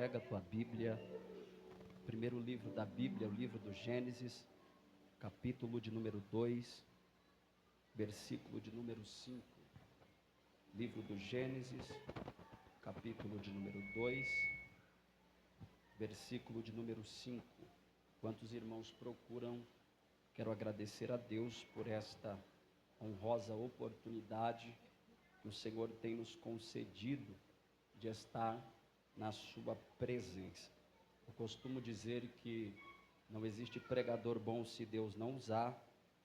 Pega a tua Bíblia, primeiro livro da Bíblia, o livro do Gênesis, capítulo de número 2, versículo de número 5. Livro do Gênesis, capítulo de número 2, versículo de número 5. Quantos irmãos procuram, quero agradecer a Deus por esta honrosa oportunidade que o Senhor tem nos concedido de estar na sua presença. Eu costumo dizer que não existe pregador bom se Deus não usar,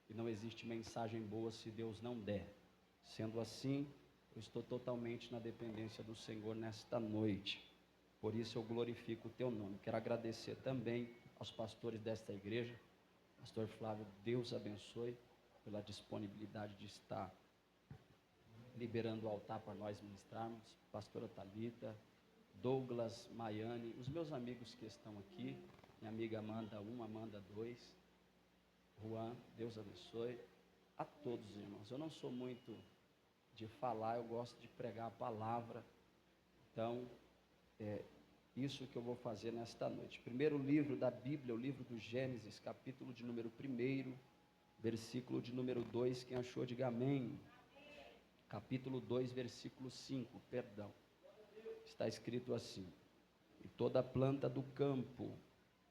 e não existe mensagem boa se Deus não der. Sendo assim, eu estou totalmente na dependência do Senhor nesta noite. Por isso eu glorifico o teu nome. Quero agradecer também aos pastores desta igreja. Pastor Flávio, Deus abençoe pela disponibilidade de estar liberando o altar para nós ministrarmos. Pastora Thalita, Douglas, Maiane, os meus amigos que estão aqui, minha amiga Amanda 1, Amanda 2, Juan, Deus abençoe, a todos irmãos. Eu não sou muito de falar, eu gosto de pregar a palavra, então é isso que eu vou fazer nesta noite. Primeiro livro da Bíblia, o livro do Gênesis, capítulo de número 1, versículo de número 2, quem achou diga amém. Capítulo 2, versículo 5, perdão. Está escrito assim: e toda planta do campo,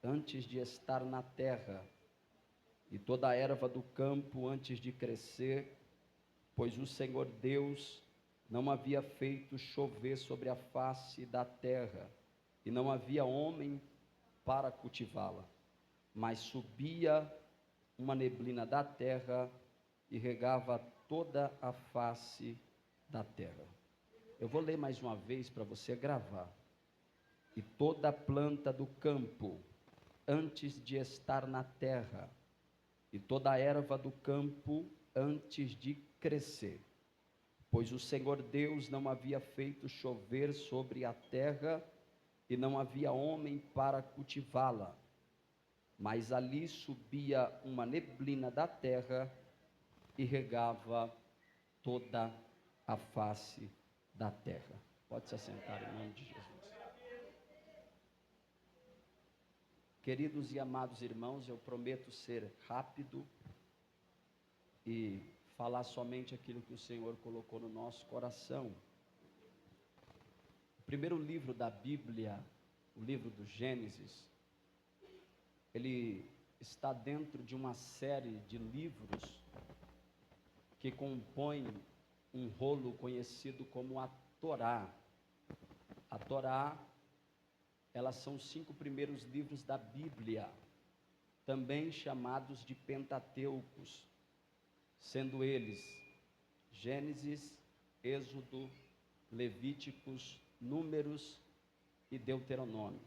antes de estar na terra, e toda erva do campo antes de crescer, pois o Senhor Deus não havia feito chover sobre a face da terra, e não havia homem para cultivá-la, mas subia uma neblina da terra e regava toda a face da terra. Eu vou ler mais uma vez para você gravar. E toda planta do campo, antes de estar na terra, e toda erva do campo, antes de crescer, pois o Senhor Deus não havia feito chover sobre a terra, e não havia homem para cultivá-la, mas ali subia uma neblina da terra e regava toda a face da terra. Pode se assentar em nome de Jesus. Queridos e amados irmãos, eu prometo ser rápido e falar somente aquilo que o Senhor colocou no nosso coração. O primeiro livro da Bíblia, o livro do Gênesis, ele está dentro de uma série de livros que compõem um rolo conhecido como a Torá. A Torá, elas são os 5 primeiros livros da Bíblia, também chamados de Pentateucos, sendo eles Gênesis, Êxodo, Levíticos, Números e Deuteronômio.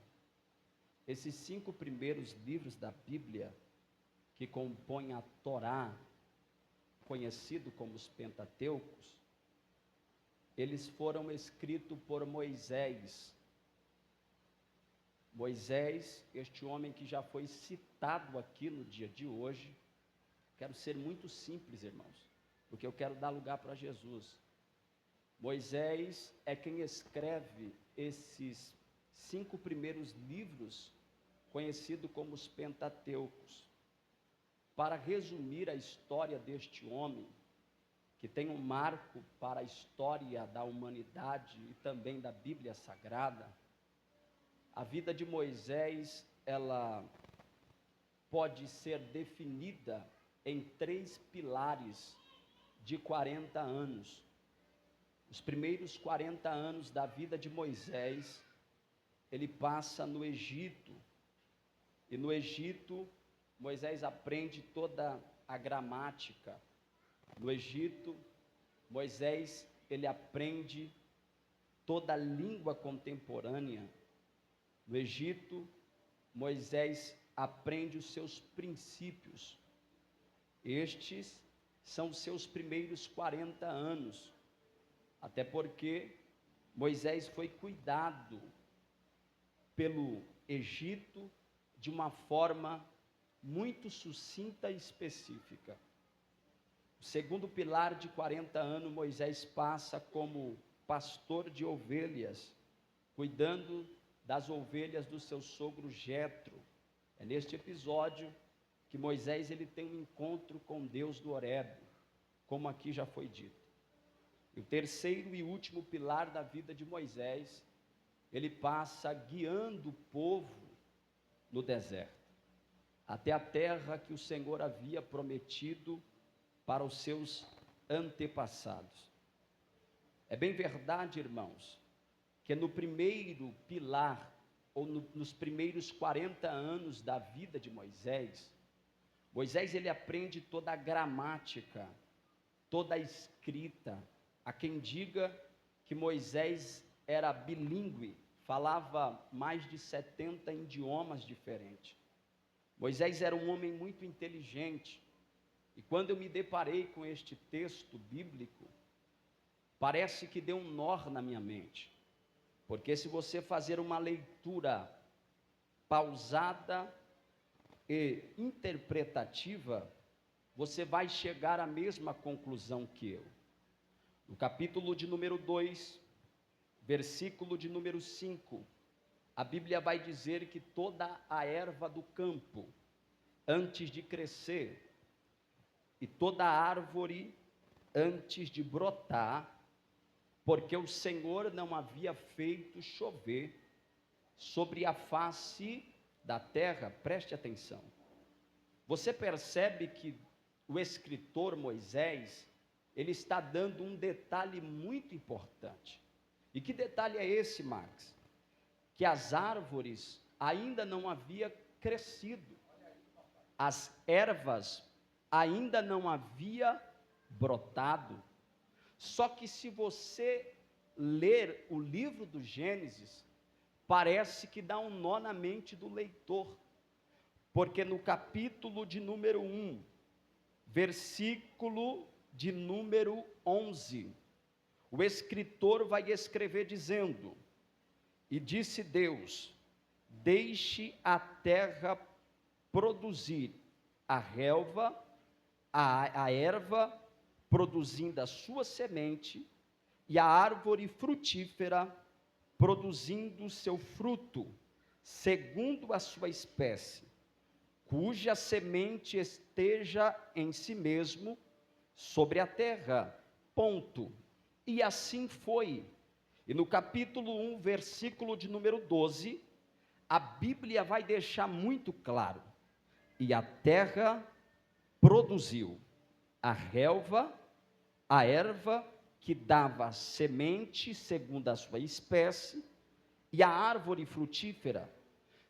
Esses 5 primeiros livros da Bíblia, que compõem a Torá, conhecido como os Pentateucos, eles foram escritos por Moisés. Moisés, este homem que já foi citado aqui no dia de hoje. Quero ser muito simples, irmãos, porque eu quero dar lugar para Jesus. Moisés é quem escreve esses 5 primeiros livros, conhecidos como os Pentateucos. Para resumir a história deste homem, que tem um marco para a história da humanidade e também da Bíblia Sagrada, a vida de Moisés, ela pode ser definida em 3 pilares de 40 anos. Os primeiros 40 anos da vida de Moisés, ele passa no Egito, e no Egito, Moisés aprende toda a gramática. No Egito, Moisés, ele aprende toda a língua contemporânea. No Egito, Moisés aprende os seus princípios. Estes são os seus primeiros 40 anos, até porque Moisés foi cuidado pelo Egito de uma forma muito sucinta e específica. O segundo pilar de 40 anos, Moisés passa como pastor de ovelhas, cuidando das ovelhas do seu sogro Jetro. É neste episódio que Moisés ele tem um encontro com Deus do Horebe, como aqui já foi dito. E o terceiro e último pilar da vida de Moisés, ele passa guiando o povo no deserto, até a terra que o Senhor havia prometido para os seus antepassados. É bem verdade, irmãos, que no primeiro pilar, ou nos primeiros 40 anos da vida de Moisés, ele aprende toda a gramática, toda a escrita. Há quem diga que Moisés era bilíngue, falava mais de 70 idiomas diferentes. Moisés era um homem muito inteligente, e quando eu me deparei com este texto bíblico, parece que deu um nó na minha mente, porque se você fazer uma leitura pausada e interpretativa, você vai chegar à mesma conclusão que eu. No capítulo de número 2, versículo de número 5, a Bíblia vai dizer que toda a erva do campo, antes de crescer, e toda árvore antes de brotar, porque o Senhor não havia feito chover sobre a face da terra. Preste atenção. Você percebe que o escritor Moisés, ele está dando um detalhe muito importante. E que detalhe é esse, Max? Que as árvores ainda não haviam crescido, as ervas ainda não haviam brotado. Só que se você ler o livro do Gênesis, parece que dá um nó na mente do leitor, porque no capítulo de número 1, versículo de número 11, o escritor vai escrever dizendo: e disse Deus, deixe a terra produzir a relva, a erva, produzindo a sua semente, e a árvore frutífera, produzindo o seu fruto, segundo a sua espécie, cuja semente esteja em si mesmo sobre a terra. Ponto. E assim foi. E no capítulo 1, versículo de número 12, a Bíblia vai deixar muito claro: e a terra produziu a relva, a erva que dava semente segundo a sua espécie, e a árvore frutífera.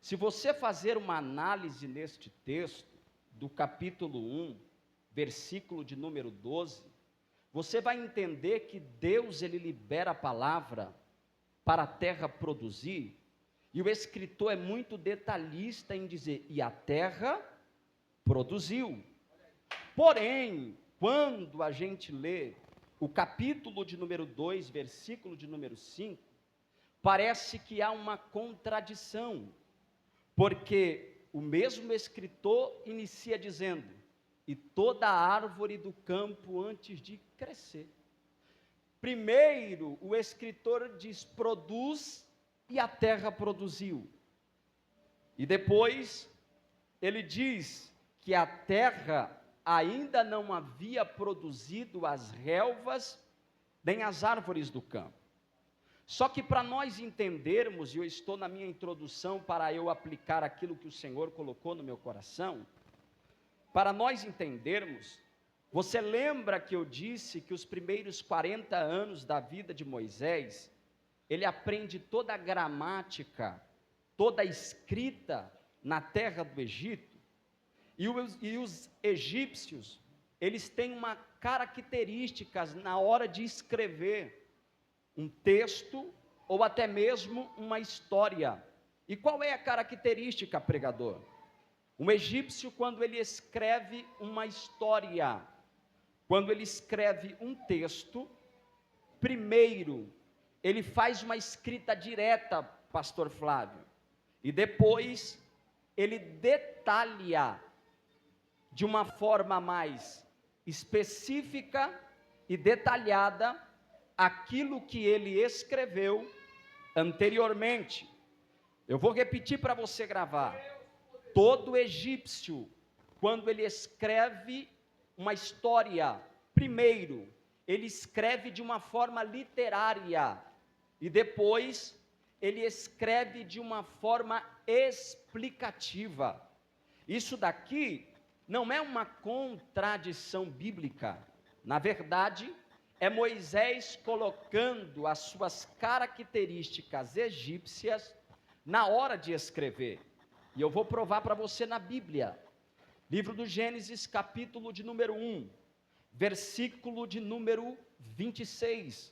Se você fazer uma análise neste texto, do capítulo 1, versículo de número 12, você vai entender que Deus, ele libera a palavra para a terra produzir, e o escritor é muito detalhista em dizer, e a terra produziu. Porém, quando a gente lê o capítulo de número 2, versículo de número 5, parece que há uma contradição, porque o mesmo escritor inicia dizendo, e toda árvore do campo antes de crescer. Primeiro, o escritor diz, produz, e a terra produziu. E depois, ele diz que a terra ainda não havia produzido as relvas, nem as árvores do campo. Só que para nós entendermos, e eu estou na minha introdução para eu aplicar aquilo que o Senhor colocou no meu coração, para nós entendermos, você lembra que eu disse que os primeiros 40 anos da vida de Moisés, ele aprende toda a gramática, toda a escrita na terra do Egito? E os egípcios, eles têm uma característica na hora de escrever um texto, ou até mesmo uma história. E qual é a característica, pregador? Um egípcio, quando ele escreve uma história, quando ele escreve um texto, primeiro, ele faz uma escrita direta, pastor Flávio, e depois, ele detalha de uma forma mais específica e detalhada aquilo que ele escreveu anteriormente. Eu vou repetir para você gravar. Todo egípcio, quando ele escreve uma história, primeiro, ele escreve de uma forma literária, e depois ele escreve de uma forma explicativa. Isso daqui não é uma contradição bíblica. Na verdade, é Moisés colocando as suas características egípcias na hora de escrever. E eu vou provar para você na Bíblia. Livro do Gênesis, capítulo de número 1, versículo de número 26.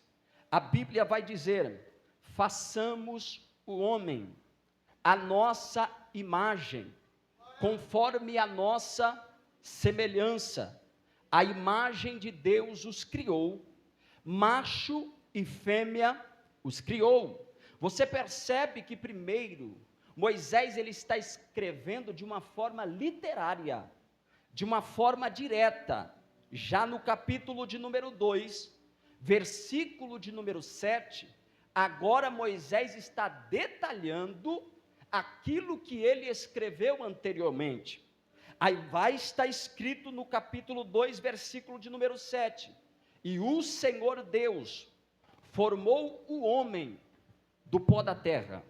A Bíblia vai dizer: façamos o homem a nossa imagem, conforme a nossa semelhança. A imagem de Deus os criou, macho e fêmea os criou. Você percebe que primeiro, Moisés ele está escrevendo de uma forma literária, de uma forma direta. Já no capítulo de número 2, versículo de número 7, agora Moisés está detalhando aquilo que ele escreveu anteriormente. Aí vai estar escrito no capítulo 2, versículo de número 7, e o Senhor Deus formou o homem do pó da terra,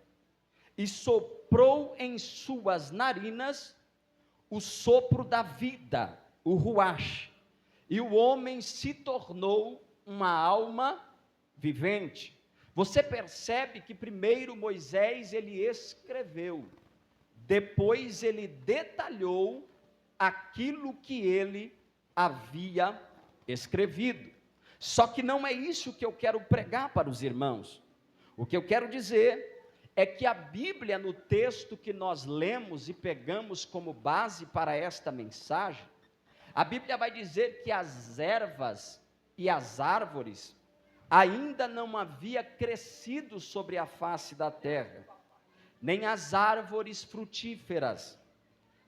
e soprou em suas narinas o sopro da vida, o ruach, e o homem se tornou uma alma vivente. Você percebe que primeiro Moisés ele escreveu, depois ele detalhou aquilo que ele havia escrevido. Só que não é isso que eu quero pregar para os irmãos. O que eu quero dizer é que a Bíblia, no texto que nós lemos e pegamos como base para esta mensagem, a Bíblia vai dizer que as ervas e as árvores ainda não havia crescido sobre a face da terra, nem as árvores frutíferas,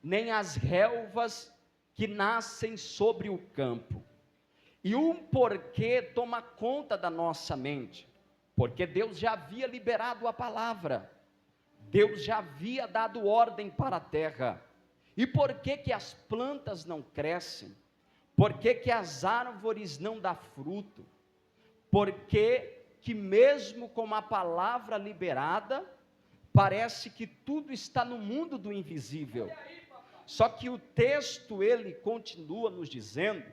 nem as relvas que nascem sobre o campo. E um porquê toma conta da nossa mente, porque Deus já havia liberado a palavra, Deus já havia dado ordem para a terra. E por que que as plantas não crescem? Por que que as árvores não dão fruto? Porque que mesmo com a palavra liberada, parece que tudo está no mundo do invisível. Só que o texto ele continua nos dizendo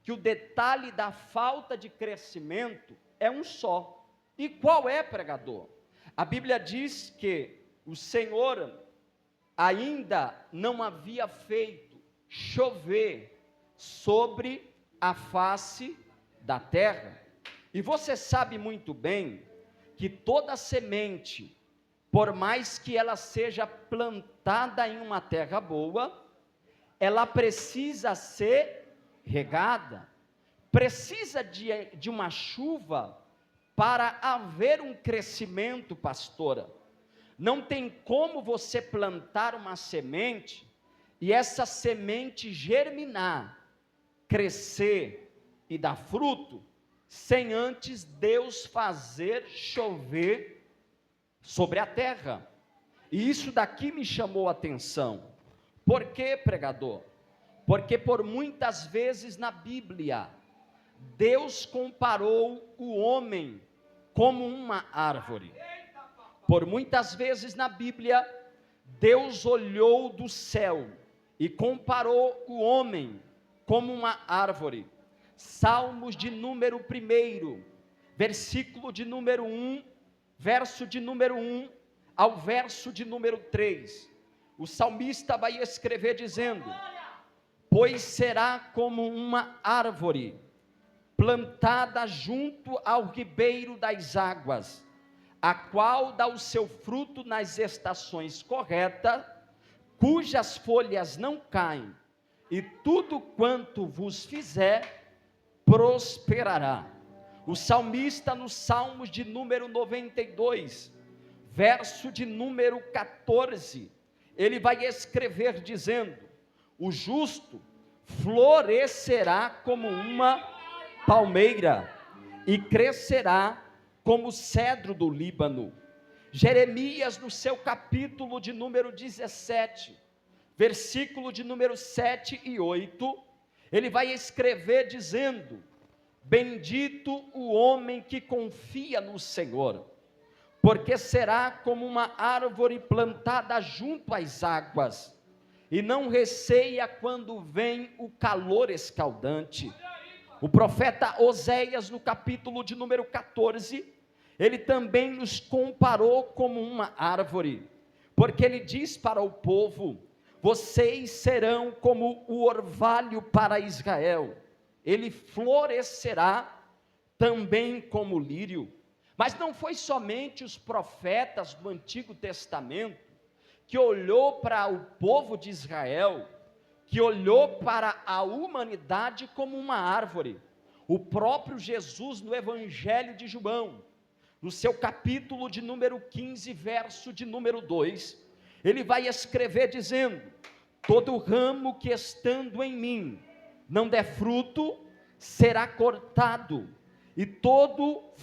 que o detalhe da falta de crescimento é um só. E qual é, pregador? A Bíblia diz que o Senhor ainda não havia feito chover sobre a face da terra. E você sabe muito bem que toda semente, por mais que ela seja plantada em uma terra boa, ela precisa ser regada, precisa de uma chuva para haver um crescimento, pastora. Não tem como você plantar uma semente e essa semente germinar, crescer e dar fruto, sem antes Deus fazer chover sobre a terra. E isso daqui me chamou a atenção. Por quê, pregador? Porque por muitas vezes na Bíblia, Deus comparou o homem como uma árvore. Por muitas vezes na Bíblia, Deus olhou do céu e comparou o homem como uma árvore. Salmos de número 1, versículo de número 1, verso de número 1 ao verso de número 3. O salmista vai escrever dizendo: pois será como uma árvore plantada junto ao ribeiro das águas, a qual dá o seu fruto nas estações corretas, cujas folhas não caem, e tudo quanto vos fizer, prosperará. O salmista nos Salmos de número 92, verso de número 14, ele vai escrever dizendo: o justo florescerá como uma palmeira, e crescerá como o cedro do Líbano, Jeremias, no seu capítulo de número 17, versículo de número 7 e 8, ele vai escrever dizendo: bendito o homem que confia no Senhor, porque será como uma árvore plantada junto às águas, e não receia quando vem o calor escaldante. O profeta Oséias, no capítulo de número 14, ele também nos comparou como uma árvore, porque ele diz para o povo: vocês serão como o orvalho para Israel, ele florescerá também como o lírio. Mas não foi somente os profetas do Antigo Testamento que olhou para o povo de Israel, que olhou para a humanidade como uma árvore. O próprio Jesus, no Evangelho de João, no seu capítulo de número 15, verso de número 2, ele vai escrever dizendo: todo ramo que estando em mim não der fruto, será cortado, e todo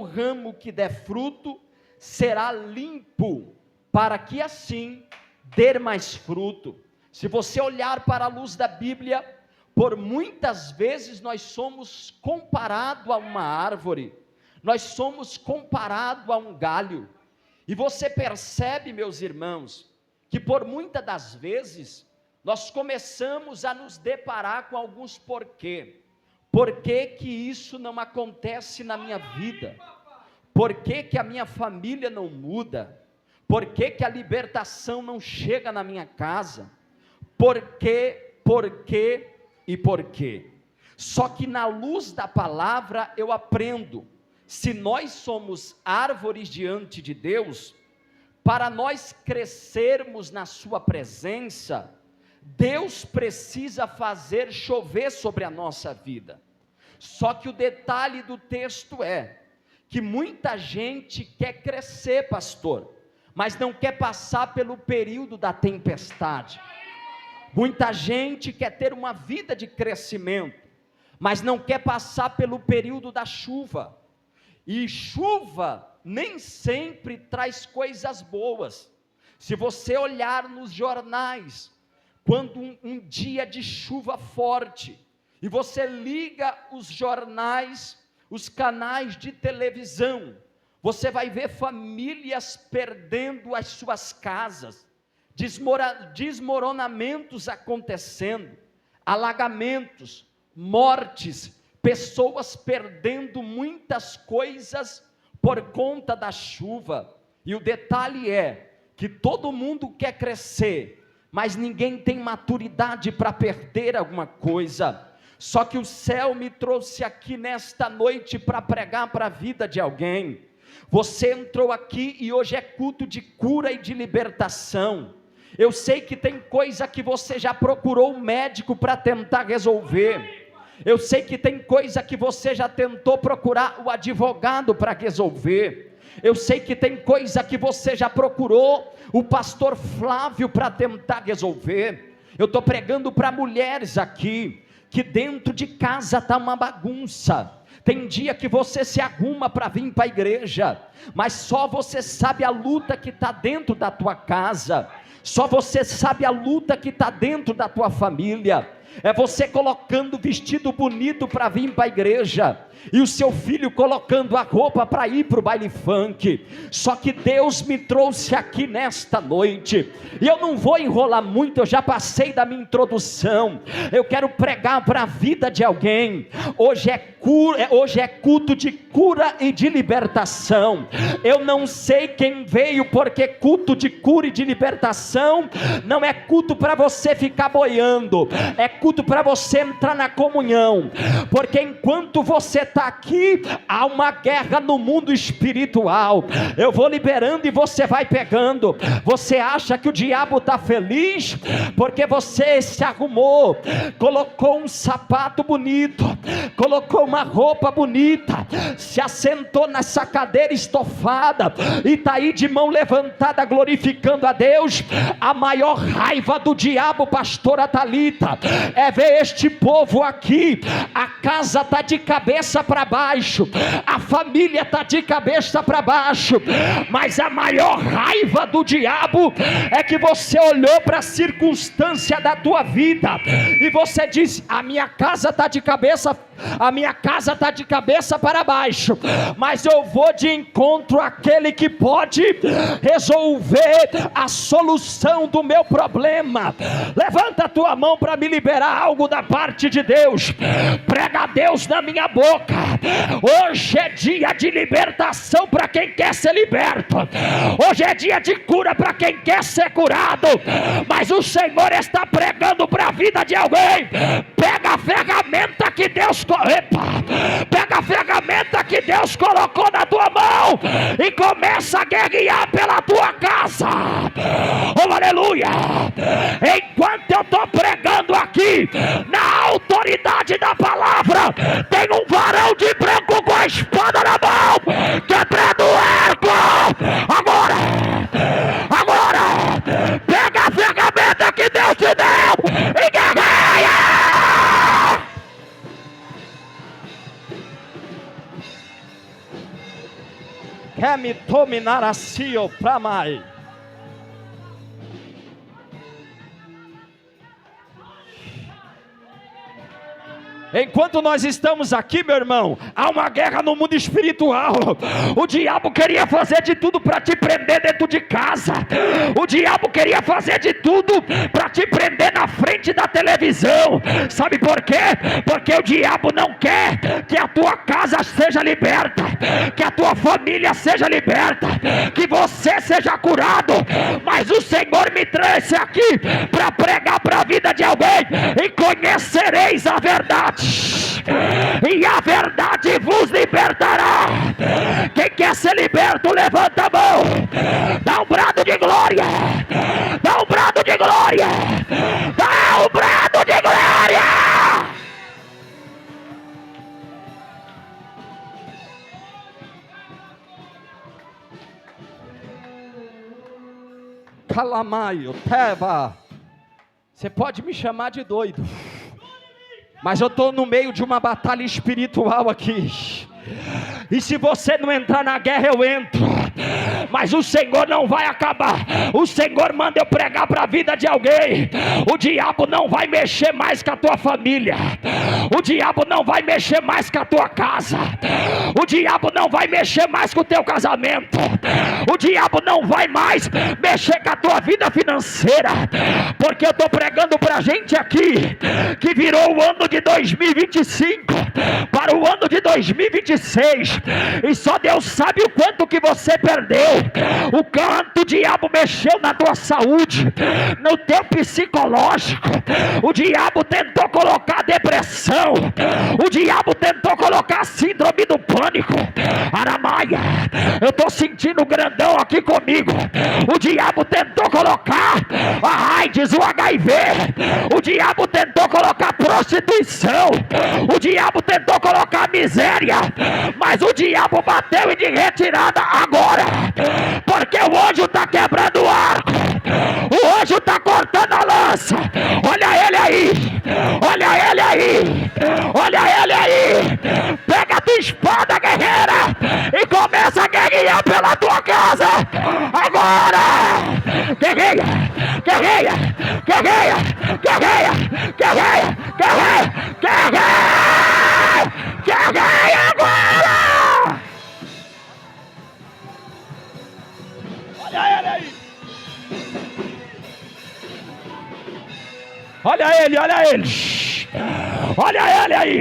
ramo que der fruto, será limpo, para que assim dê mais fruto. Se você olhar para a luz da Bíblia, por muitas vezes nós somos comparados a uma árvore, nós somos comparados a um galho, e você percebe, meus irmãos, que por muitas das vezes, nós começamos a nos deparar com alguns porquê. Por que que isso não acontece na minha vida? Por que que a minha família não muda? Por que que a libertação não chega na minha casa? Por quê? Só que na luz da palavra eu aprendo, se nós somos árvores diante de Deus, para nós crescermos na sua presença, Deus precisa fazer chover sobre a nossa vida. Só que o detalhe do texto é, que muita gente quer crescer, pastor, mas não quer passar pelo período da tempestade. Muita gente quer ter uma vida de crescimento, mas não quer passar pelo período da chuva, e chuva nem sempre traz coisas boas. Se você olhar nos jornais, quando um dia de chuva forte, e você liga os jornais, os canais de televisão, você vai ver famílias perdendo as suas casas, desmoronamentos acontecendo, alagamentos, mortes, pessoas perdendo muitas coisas por conta da chuva. E o detalhe é que todo mundo quer crescer, mas ninguém tem maturidade para perder alguma coisa. Só que o céu me trouxe aqui nesta noite para pregar para a vida de alguém. Você entrou aqui e hoje é culto de cura e de libertação. Eu sei que tem coisa que você já procurou um médico para tentar resolver. Eu sei que tem coisa que você já tentou procurar o advogado para resolver. Eu sei que tem coisa que você já procurou o pastor Flávio para tentar resolver. Eu estou pregando para mulheres aqui, que dentro de casa está uma bagunça. Tem dia que você se arruma para vir para a igreja, mas só você sabe a luta que está dentro da tua casa, só você sabe a luta que está dentro da tua família. É você colocando vestido bonito para vir para a igreja, e o seu filho colocando a roupa para ir para o baile funk. Só que Deus me trouxe aqui nesta noite, e eu não vou enrolar muito, eu já passei da minha introdução. Eu quero pregar para a vida de alguém. Hoje é culto de cura e de libertação. Eu não sei quem veio, porque culto de cura e de libertação não é culto para você ficar boiando, é culto para você entrar na comunhão, porque enquanto você está aqui, há uma guerra no mundo espiritual. Eu vou liberando e você vai pegando. Você acha que o diabo está feliz porque você se arrumou, colocou um sapato bonito, colocou uma roupa bonita, se assentou nessa cadeira estofada e está aí de mão levantada glorificando a Deus? A maior raiva do diabo, pastora Thalita, é ver este povo aqui. A casa está de cabeça para baixo, a família está de cabeça para baixo, mas a maior raiva do diabo é que você olhou para a circunstância da tua vida e você disse: a minha casa está de cabeça para baixo, mas eu vou de encontro àquele que pode resolver a solução do meu problema. Levanta a tua mão para me liberar algo da parte de Deus. Prega a Deus na minha boca. Hoje é dia de libertação para quem quer ser liberto. Hoje é dia de cura para quem quer ser curado. Mas o Senhor está pregando para a vida de alguém. Pega a ferramenta que Deus colocou na tua mão e começa a guerrear pela tua casa. Oh, aleluia! Enquanto eu estou pregando aqui, na autoridade da palavra, tem um varão de branco com a espada na mão, quebrando o arco. Agora, pega a ferramenta que Deus te deu e guerreia. Quer me dominar assim ou pra mais? Enquanto nós estamos aqui, meu irmão, há uma guerra no mundo espiritual. O diabo queria fazer de tudo para te prender dentro de casa. O diabo queria fazer de tudo para te prender na frente da televisão. Sabe por quê? Porque o diabo não quer que a tua casa seja liberta, que a tua família seja liberta, que você seja curado. Mas o Senhor me trouxe aqui para pregar para a vida de alguém: e conhecereis a verdade, e a verdade vos libertará. Quem quer ser liberto, levanta a mão, dá um brado de glória, dá um brado de glória, dá um brado de glória. Calamaio, Teva, você pode me chamar de doido, mas eu estou no meio de uma batalha espiritual aqui. E se você não entrar na guerra, eu entro. Mas o Senhor não vai acabar. O Senhor manda eu pregar para a vida de alguém. O diabo não vai mexer mais com a tua família. O diabo não vai mexer mais com a tua casa. O diabo não vai mexer mais com o teu casamento. O diabo não vai mais mexer com a tua vida financeira. Porque eu estou pregando para gente aqui que virou o ano de 2025 para o ano de 2026. E só Deus sabe o quanto que você perdeu, o quanto o diabo mexeu na tua saúde, no teu psicológico. O diabo tentou colocar depressão, o diabo tentou colocar síndrome do pânico. Aramaia, eu estou sentindo o grandão aqui comigo. O diabo tentou colocar a AIDS, o HIV. O diabo tentou colocar prostituição. O diabo tentou colocar a miséria. Mas o diabo bateu e de retirada agora, porque o anjo está quebrando o arco, o anjo está cortando a lança. Olha ele aí, olha ele aí, olha ele aí. Pega a tua espada, guerreira, e começa a guerrear pela tua casa agora. Guerreia, guerreia, guerreia, guerreia, guerreia, guerreia, guerreia, guerreia agora. Olha ele aí. Olha ele, olha ele. Olha ele aí.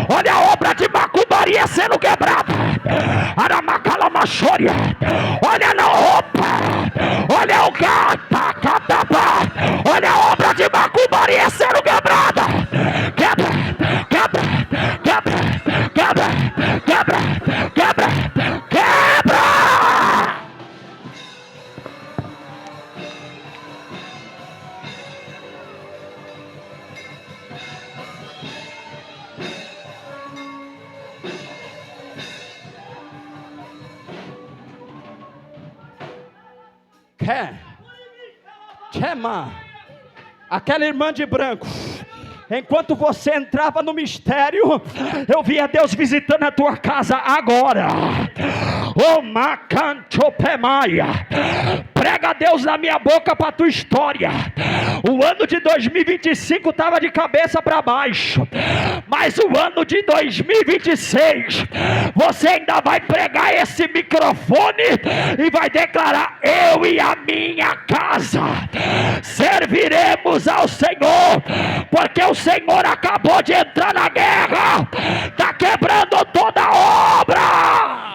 Olha a obra de macumbaria sendo quebrada. Aramacalamachoria. Olha na roupa. Olha o catacatapa. Olha a obra de macumbaria sendo quebrada. Quebra, quebra, quebra, quebra, quebra, quebra, quebra. Quema aquela irmã de branco, Enquanto você entrava no mistério, eu via Deus visitando a tua casa agora. Oh, Macantopemaia. Prega Deus na minha boca para a tua história. O ano de 2025 estava de cabeça para baixo, mas o ano de 2026 você ainda vai pregar esse microfone e vai declarar: eu e a minha casa serviremos ao Senhor, porque o Senhor acabou de entrar na guerra, está quebrando toda a obra.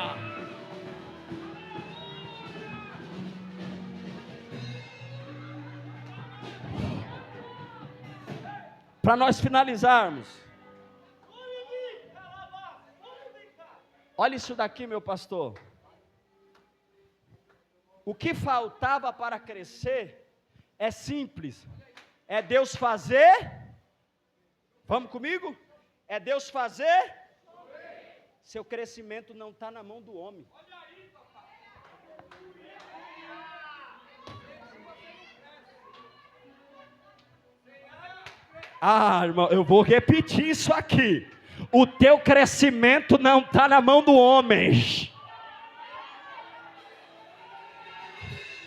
Para nós finalizarmos, olha isso daqui, meu pastor. O que faltava para crescer é simples, é Deus fazer. Vamos comigo? É Deus fazer. Seu crescimento não está na mão do homem. Ah, irmão, eu vou repetir isso aqui. O teu crescimento não está na mão do homem.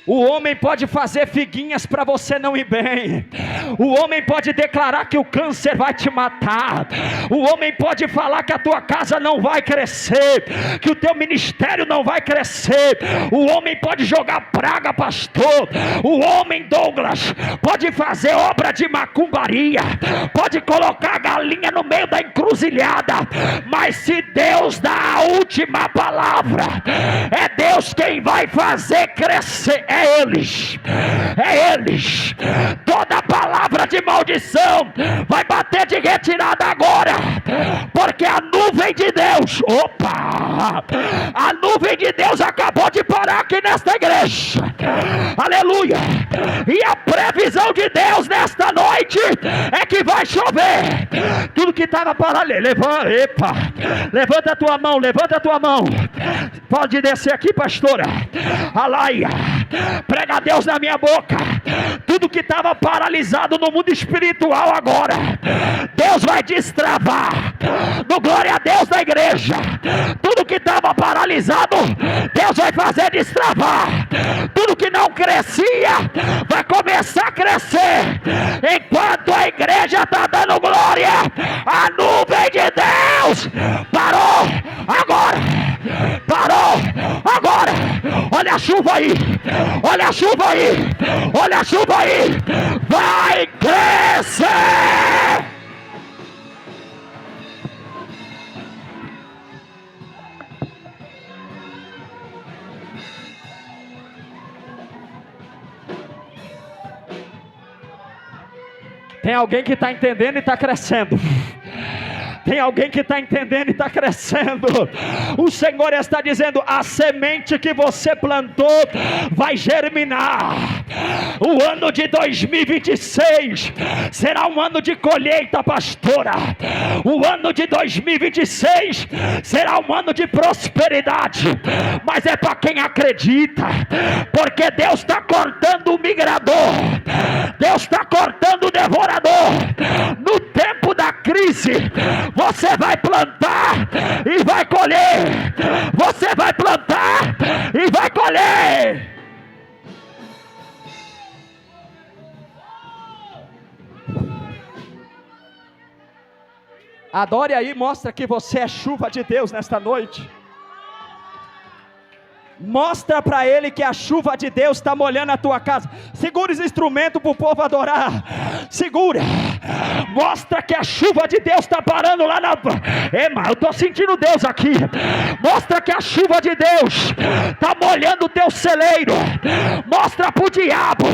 O homem pode fazer figuinhas para você não ir bem. O homem pode declarar que o câncer vai te matar. O homem pode falar que a tua casa não vai crescer, que o teu ministério não vai crescer. O homem pode jogar praga, pastor. O homem, Douglas, pode fazer obra de macumbaria, pode colocar a galinha no meio da encruzilhada, mas se Deus dá a última palavra, é Deus quem vai fazer crescer. É eles. Toda palavra de maldição vai bater de retirada agora, porque a nuvem de Deus, a nuvem de Deus acabou de parar aqui nesta igreja. Aleluia. E a previsão de Deus nesta noite é que vai chover. Tudo que estava parado, levanta a tua mão. Pode descer aqui, pastora. Alaia. Prega a Deus na minha boca. Tudo que estava paralisado no mundo espiritual agora, Deus vai destravar. No glória a Deus da igreja. Tudo que estava paralisado, Deus vai fazer destravar. Tudo que não crescia vai começar a crescer. Enquanto a igreja está dando glória, a nuvem de Deus parou agora. Olha a chuva aí. Vai crescer. Tem alguém que está entendendo e está crescendo. Tem alguém que está entendendo e está crescendo. O Senhor está dizendo: a semente que você plantou vai germinar. O ano de 2026 será um ano de colheita, pastora. O ano de 2026 será um ano de prosperidade, mas é para quem acredita, porque Deus está cortando o migrador, Deus está cortando o devorador. No tempo da crise, você vai plantar e vai colher. Você vai plantar e vai colher. Adore aí, mostra que você é chuva de Deus nesta noite. Mostra para ele que a chuva de Deus está molhando a tua casa. Segura esse instrumento para o povo adorar. Segura. Mostra que a chuva de Deus está parando lá na... eu estou sentindo Deus aqui. Mostra que a chuva de Deus está molhando o teu celeiro. Mostra para o diabo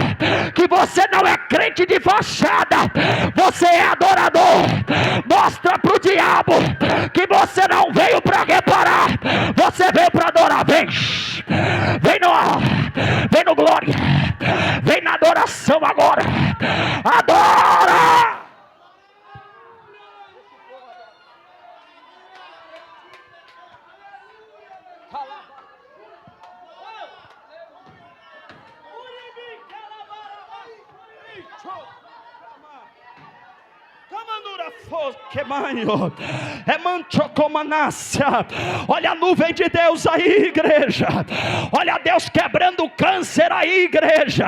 que você não é crente de fachada, você é adorador. Mostra para o diabo que você não veio para reparar, você veio para adorar. Vem no glória, vem na adoração agora. Adora. Olha a nuvem de Deus aí, igreja. Olha Deus quebrando o câncer aí, igreja.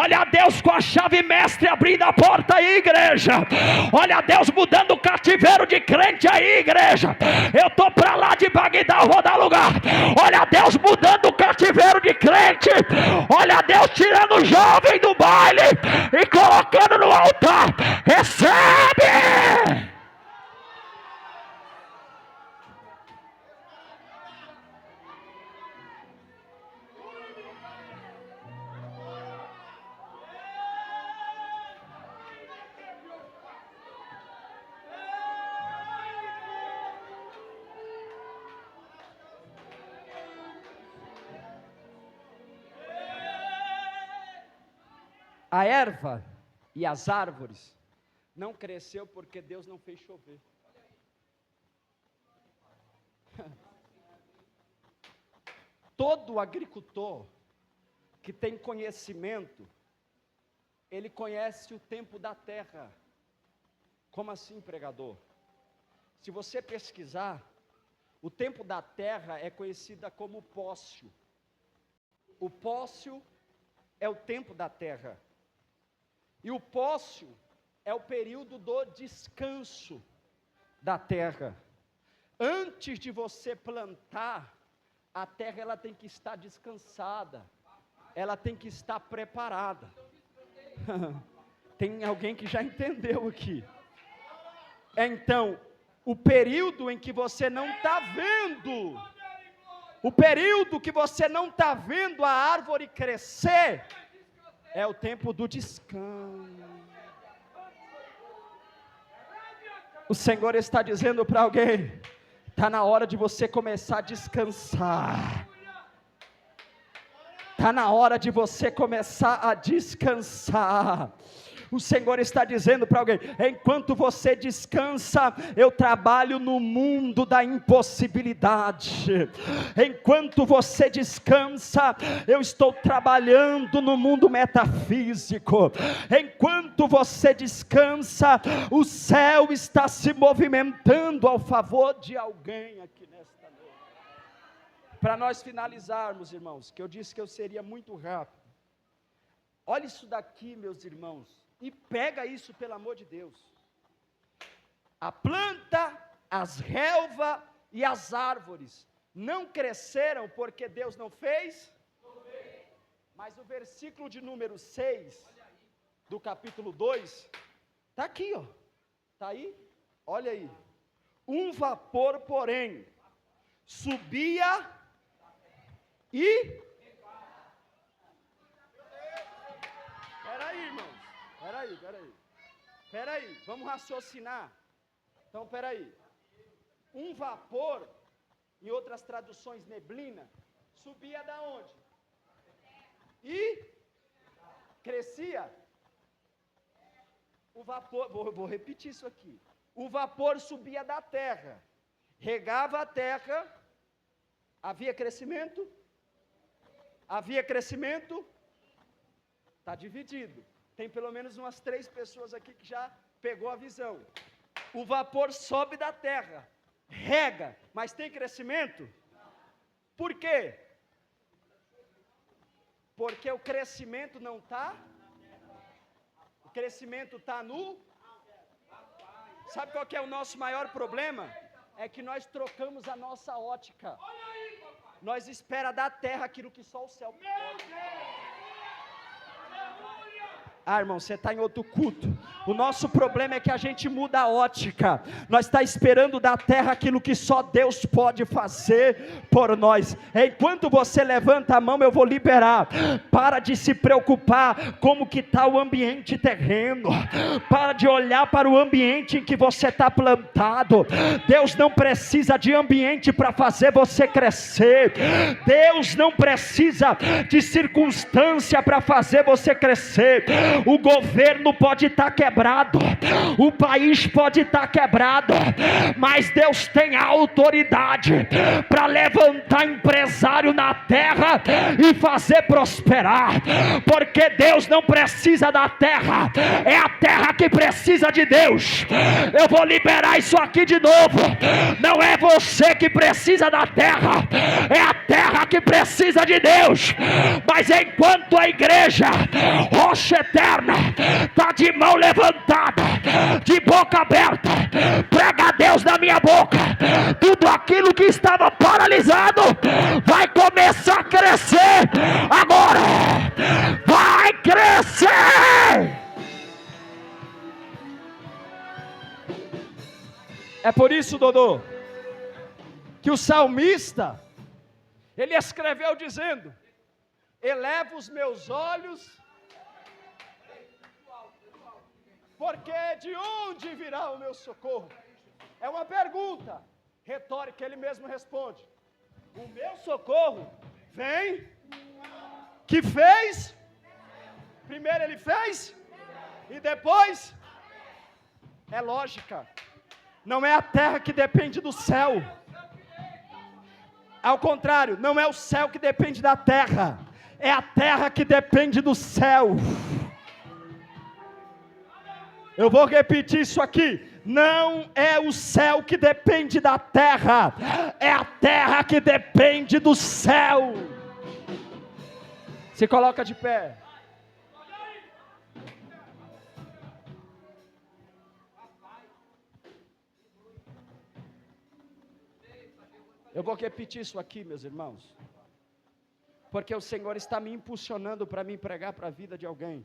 Olha Deus com a chave mestre abrindo a porta aí, igreja. Olha Deus mudando o cativeiro de crente aí, igreja. Eu estou para lá de Bagdá, eu vou dar lugar. Olha Deus mudando o cativeiro de crente. Olha Deus tirando o jovem do baile e colocando no altar. Recebe! A erva e as árvores não cresceu porque Deus não fez chover. Todo agricultor que tem conhecimento, ele conhece o tempo da terra. Como assim, pregador? Se você pesquisar, o tempo da terra é conhecida como pócio. O pócio é o tempo da terra. E o pócio é o período do descanso da terra. Antes de você plantar, a terra ela tem que estar descansada. Ela tem que estar preparada. Tem alguém que já entendeu aqui. Então, o período em que você não está vendo, o período que você não está vendo a árvore crescer, é o tempo do descanso. O Senhor está dizendo para alguém: está na hora de você começar a descansar. Está na hora de você começar a descansar. O Senhor está dizendo para alguém: enquanto você descansa, eu trabalho no mundo da impossibilidade. Enquanto você descansa, eu estou trabalhando no mundo metafísico. Enquanto você descansa, o céu está se movimentando ao favor de alguém aqui nesta noite. Para nós finalizarmos, irmãos, que eu disse que eu seria muito rápido. Olha isso daqui, meus irmãos. E pega isso, pelo amor de Deus. A planta, as relvas e as árvores não cresceram porque Deus não fez. Mas o versículo de número 6 do capítulo 2 está aqui, ó. Está aí? Olha aí. Um vapor, porém, subia e... Peraí, irmãos. Peraí, vamos raciocinar. Então, peraí. Um vapor, em outras traduções, neblina, subia da onde? E crescia. O vapor, vou repetir isso aqui. O vapor subia da terra, regava a terra, havia crescimento? Havia crescimento? Está dividido. Tem pelo menos umas 3 pessoas aqui que já pegou a visão. O vapor sobe da terra, rega, mas tem crescimento? Por quê? Porque o crescimento não está. O crescimento está no... Sabe qual que é o nosso maior problema? É que nós trocamos a nossa ótica. Nós esperamos da terra aquilo que só o céu pode. Ah, irmão, você está em outro culto. O nosso problema é que a gente muda a ótica. Nós está esperando da terra aquilo que só Deus pode fazer por nós. Enquanto você levanta a mão, eu vou liberar. Para de se preocupar como que está o ambiente terreno. Para de olhar para o ambiente em que você está plantado. Deus não precisa de ambiente para fazer você crescer. Deus não precisa de circunstância para fazer você crescer. O governo pode estar quebrado, o país pode estar quebrado, mas Deus tem a autoridade para levantar empresário na terra e fazer prosperar, porque Deus não precisa da terra, é a terra que precisa de Deus. Eu vou liberar isso aqui de novo. Não é você que precisa da terra, é a terra que precisa de Deus. Mas enquanto a igreja Rocha Eterna está de mão levantada, de boca aberta, prega a Deus na minha boca, tudo aquilo que estava paralisado vai começar a crescer agora, vai crescer. É por isso, Dodô, que o salmista, ele escreveu dizendo: eleva os meus olhos, porque de onde virá o meu socorro? É uma pergunta retórica, ele mesmo responde: o meu socorro vem, que fez, primeiro ele fez, e depois, é lógica, não é a terra que depende do céu, ao contrário, não é o céu que depende da terra, é a terra que depende do céu. Eu vou repetir isso aqui: não é o céu que depende da terra, é a terra que depende do céu. Se coloca de pé. Eu vou repetir isso aqui, meus irmãos, porque o Senhor está me impulsionando para me pregar para a vida de alguém.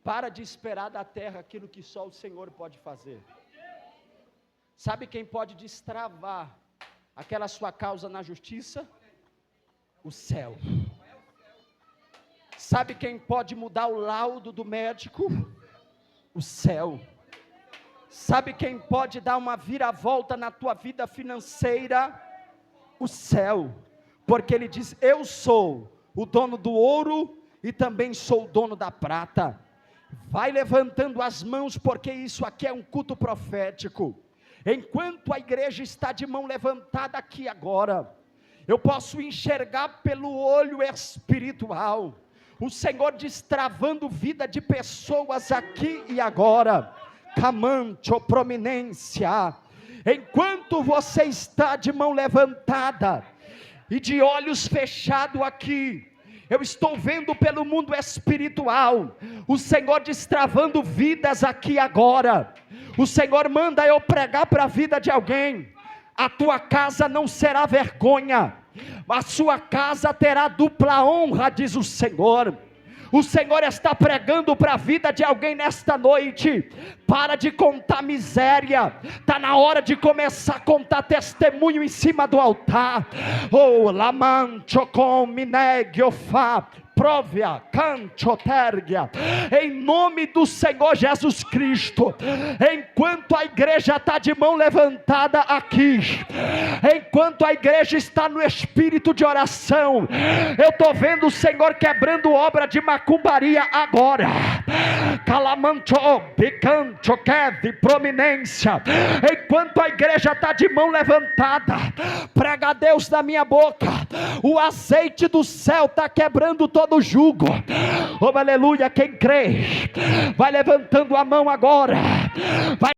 Para de esperar da terra aquilo que só o Senhor pode fazer. Sabe quem pode destravar aquela sua causa na justiça? O céu. Sabe quem pode mudar o laudo do médico? O céu. Sabe quem pode dar uma viravolta na tua vida financeira? O céu. Porque ele diz: eu sou o dono do ouro e também sou o dono da prata. Vai levantando as mãos, porque isso aqui é um culto profético. Enquanto a igreja está de mão levantada aqui agora, eu posso enxergar pelo olho espiritual o Senhor destravando vida de pessoas aqui e agora. Camancho prominência. Enquanto você está de mão levantada e de olhos fechados aqui, eu estou vendo pelo mundo espiritual o Senhor destravando vidas aqui agora. O Senhor manda eu pregar para a vida de alguém: a tua casa não será vergonha, a sua casa terá dupla honra, diz o Senhor. O Senhor está pregando para a vida de alguém nesta noite: para de contar miséria, está na hora de começar a contar testemunho em cima do altar. Oh, lamancho com minegiofá, próvia, canchotergia, em nome do Senhor Jesus Cristo. Enquanto a igreja está de mão levantada aqui, enquanto a igreja está no espírito de oração, eu estou vendo o Senhor quebrando obra de macumbaria agora. Calamancho, picancho, kev, prominência. Enquanto a igreja está de mão levantada, prega a Deus na minha boca. O azeite do céu está quebrando todo o jugo. Oh, aleluia. Quem crê, vai levantando a mão agora. Vai